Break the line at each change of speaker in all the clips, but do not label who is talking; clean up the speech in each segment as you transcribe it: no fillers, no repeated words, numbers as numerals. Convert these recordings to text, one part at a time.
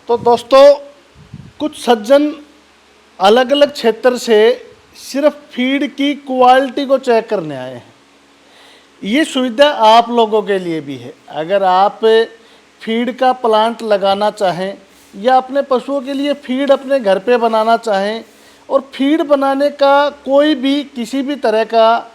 तो दोस्तों, कुछ सज्जन अलग अलग क्षेत्र से सिर्फ फीड की क्वालिटी को चेक करने आए हैं। ये सुविधा आप लोगों के लिए भी है। अगर आप फीड का प्लांट लगाना चाहें या अपने पशुओं के लिए फीड अपने घर पे बनाना चाहें और फीड बनाने का कोई भी किसी भी तरह का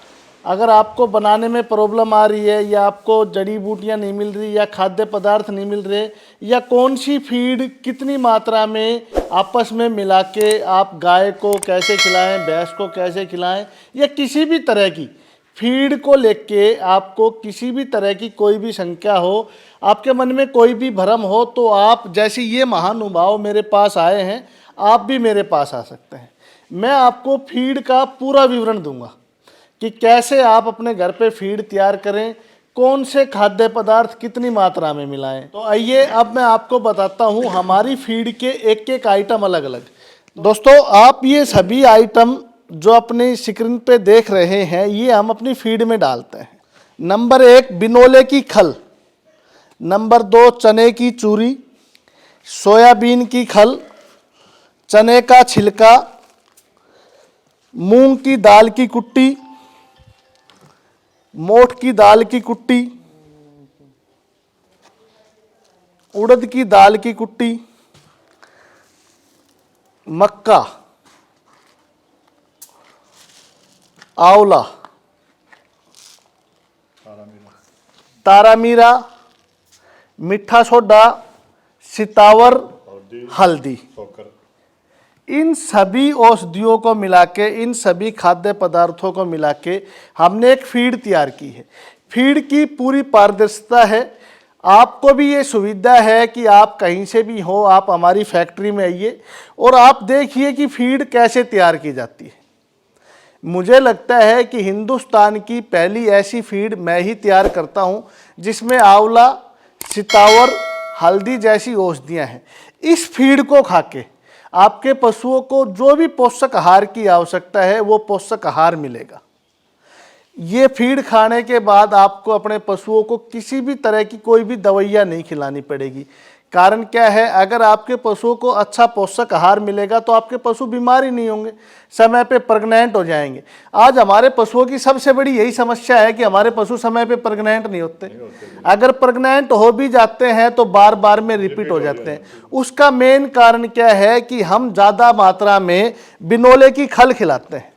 अगर आपको बनाने में प्रॉब्लम आ रही है या आपको जड़ी बूटियां नहीं मिल रही या खाद्य पदार्थ नहीं मिल रहे या कौन सी फीड कितनी मात्रा में आपस में मिला के आप गाय को कैसे खिलाएं, भैंस को कैसे खिलाएं या किसी भी तरह की फीड को लेके आपको किसी भी तरह की कोई भी शंका हो, आपके मन में कोई भी भ्रम हो, तो आप जैसे ये महानुभाव मेरे पास आए हैं, आप भी मेरे पास आ सकते हैं। मैं आपको फीड का पूरा विवरण दूंगा कि कैसे आप अपने घर पे फीड तैयार करें, कौन से खाद्य पदार्थ कितनी मात्रा में मिलाएं। तो आइए अब मैं आपको बताता हूं हमारी फीड के एक एक आइटम अलग अलग। दोस्तों, आप ये सभी आइटम जो अपनी स्क्रीन पे देख रहे हैं ये हम अपनी फीड में डालते हैं। नंबर 1 बिनोले की खल, नंबर 2 चने की चूरी, सोयाबीन की खल, चने का छिलका, मूंग की दाल की कुट्टी, मोठ की दाल की कुट्टी, उड़द की दाल की कुट्टी, मक्का, आंवला, तारामीरा, मीठा सोडा, सितावर, हल्दी। इन सभी औषधियों को मिला के, इन सभी खाद्य पदार्थों को मिला के हमने एक फीड तैयार की है। फीड की पूरी पारदर्शिता है। आपको भी ये सुविधा है कि आप कहीं से भी हो, आप हमारी फैक्ट्री में आइए और आप देखिए कि फीड कैसे तैयार की जाती है। मुझे लगता है कि हिंदुस्तान की पहली ऐसी फीड मैं ही तैयार करता हूँ जिसमें आंवला, सितावर, हल्दी जैसी औषधियाँ हैं। इस फीड को खाके आपके पशुओं को जो भी पोषक आहार की आवश्यकता है वो पोषक आहार मिलेगा। ये फीड खाने के बाद आपको अपने पशुओं को किसी भी तरह की कोई भी दवाइयाँ नहीं खिलानी पड़ेगी। कारण क्या है, अगर आपके पशुओं को अच्छा पोषक आहार मिलेगा तो आपके पशु बीमार ही नहीं होंगे, समय पे प्रेग्नेंट हो जाएंगे। आज हमारे पशुओं की सबसे बड़ी यही समस्या है कि हमारे पशु समय पे प्रेग्नेंट नहीं होते। अगर प्रेग्नेंट हो भी जाते हैं तो बार बार में रिपीट हो जाते हैं। उसका मेन कारण क्या है कि हम ज़्यादा मात्रा में बिनोले की खल खिलाते हैं,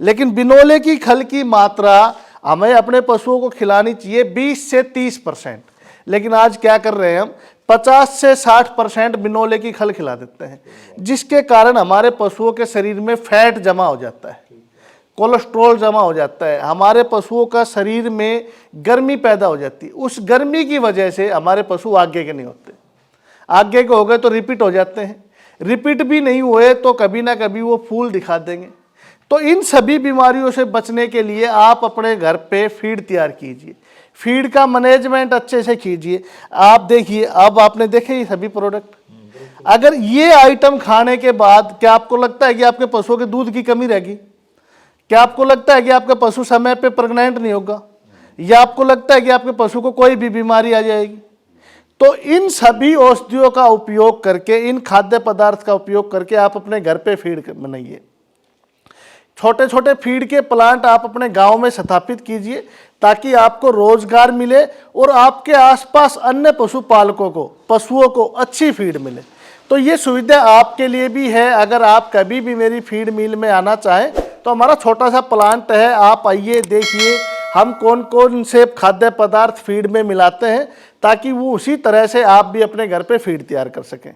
लेकिन बिनोले की खल की मात्रा हमें अपने पशुओं को खिलानी चाहिए 20 से 30%। लेकिन आज क्या कर रहे हैं हम 50 से 60% बिनोले की खल खिला देते हैं, जिसके कारण हमारे पशुओं के शरीर में फैट जमा हो जाता है, कोलेस्ट्रॉल जमा हो जाता है, हमारे पशुओं का शरीर में गर्मी पैदा हो जाती है। उस गर्मी की वजह से हमारे पशु आगे के नहीं होते। आगे के हो गए तो रिपीट हो जाते हैं, रिपीट भी नहीं हुए तो कभी ना कभी वो फूल दिखा देंगे। तो इन सभी बीमारियों से बचने के लिए आप अपने घर पे फीड तैयार कीजिए, फीड का मैनेजमेंट अच्छे से कीजिए। आप देखिए, अब आपने देखे ये सभी प्रोडक्ट, अगर ये आइटम खाने के बाद क्या आपको लगता है कि आपके पशुओं के दूध की कमी रहेगी? क्या आपको लगता है कि आपका पशु समय पे प्रेग्नेंट नहीं होगा? या आपको लगता है कि आपके पशु को कोई भी बीमारी आ जाएगी? तो इन सभी औषधियों का उपयोग करके, इन खाद्य पदार्थ का उपयोग करके आप अपने घर पे फीड बनाइए। छोटे छोटे फीड के प्लांट आप अपने गांव में स्थापित कीजिए ताकि आपको रोजगार मिले और आपके आसपास अन्य पशुपालकों को, पशुओं को अच्छी फीड मिले। तो ये सुविधा आपके लिए भी है। अगर आप कभी भी मेरी फीड मिल में आना चाहें तो हमारा छोटा सा प्लांट है, आप आइए, देखिए हम कौन कौन से खाद्य पदार्थ फीड में मिलाते हैं ताकि वो उसी तरह से आप भी अपने घर पे फीड तैयार कर सकें।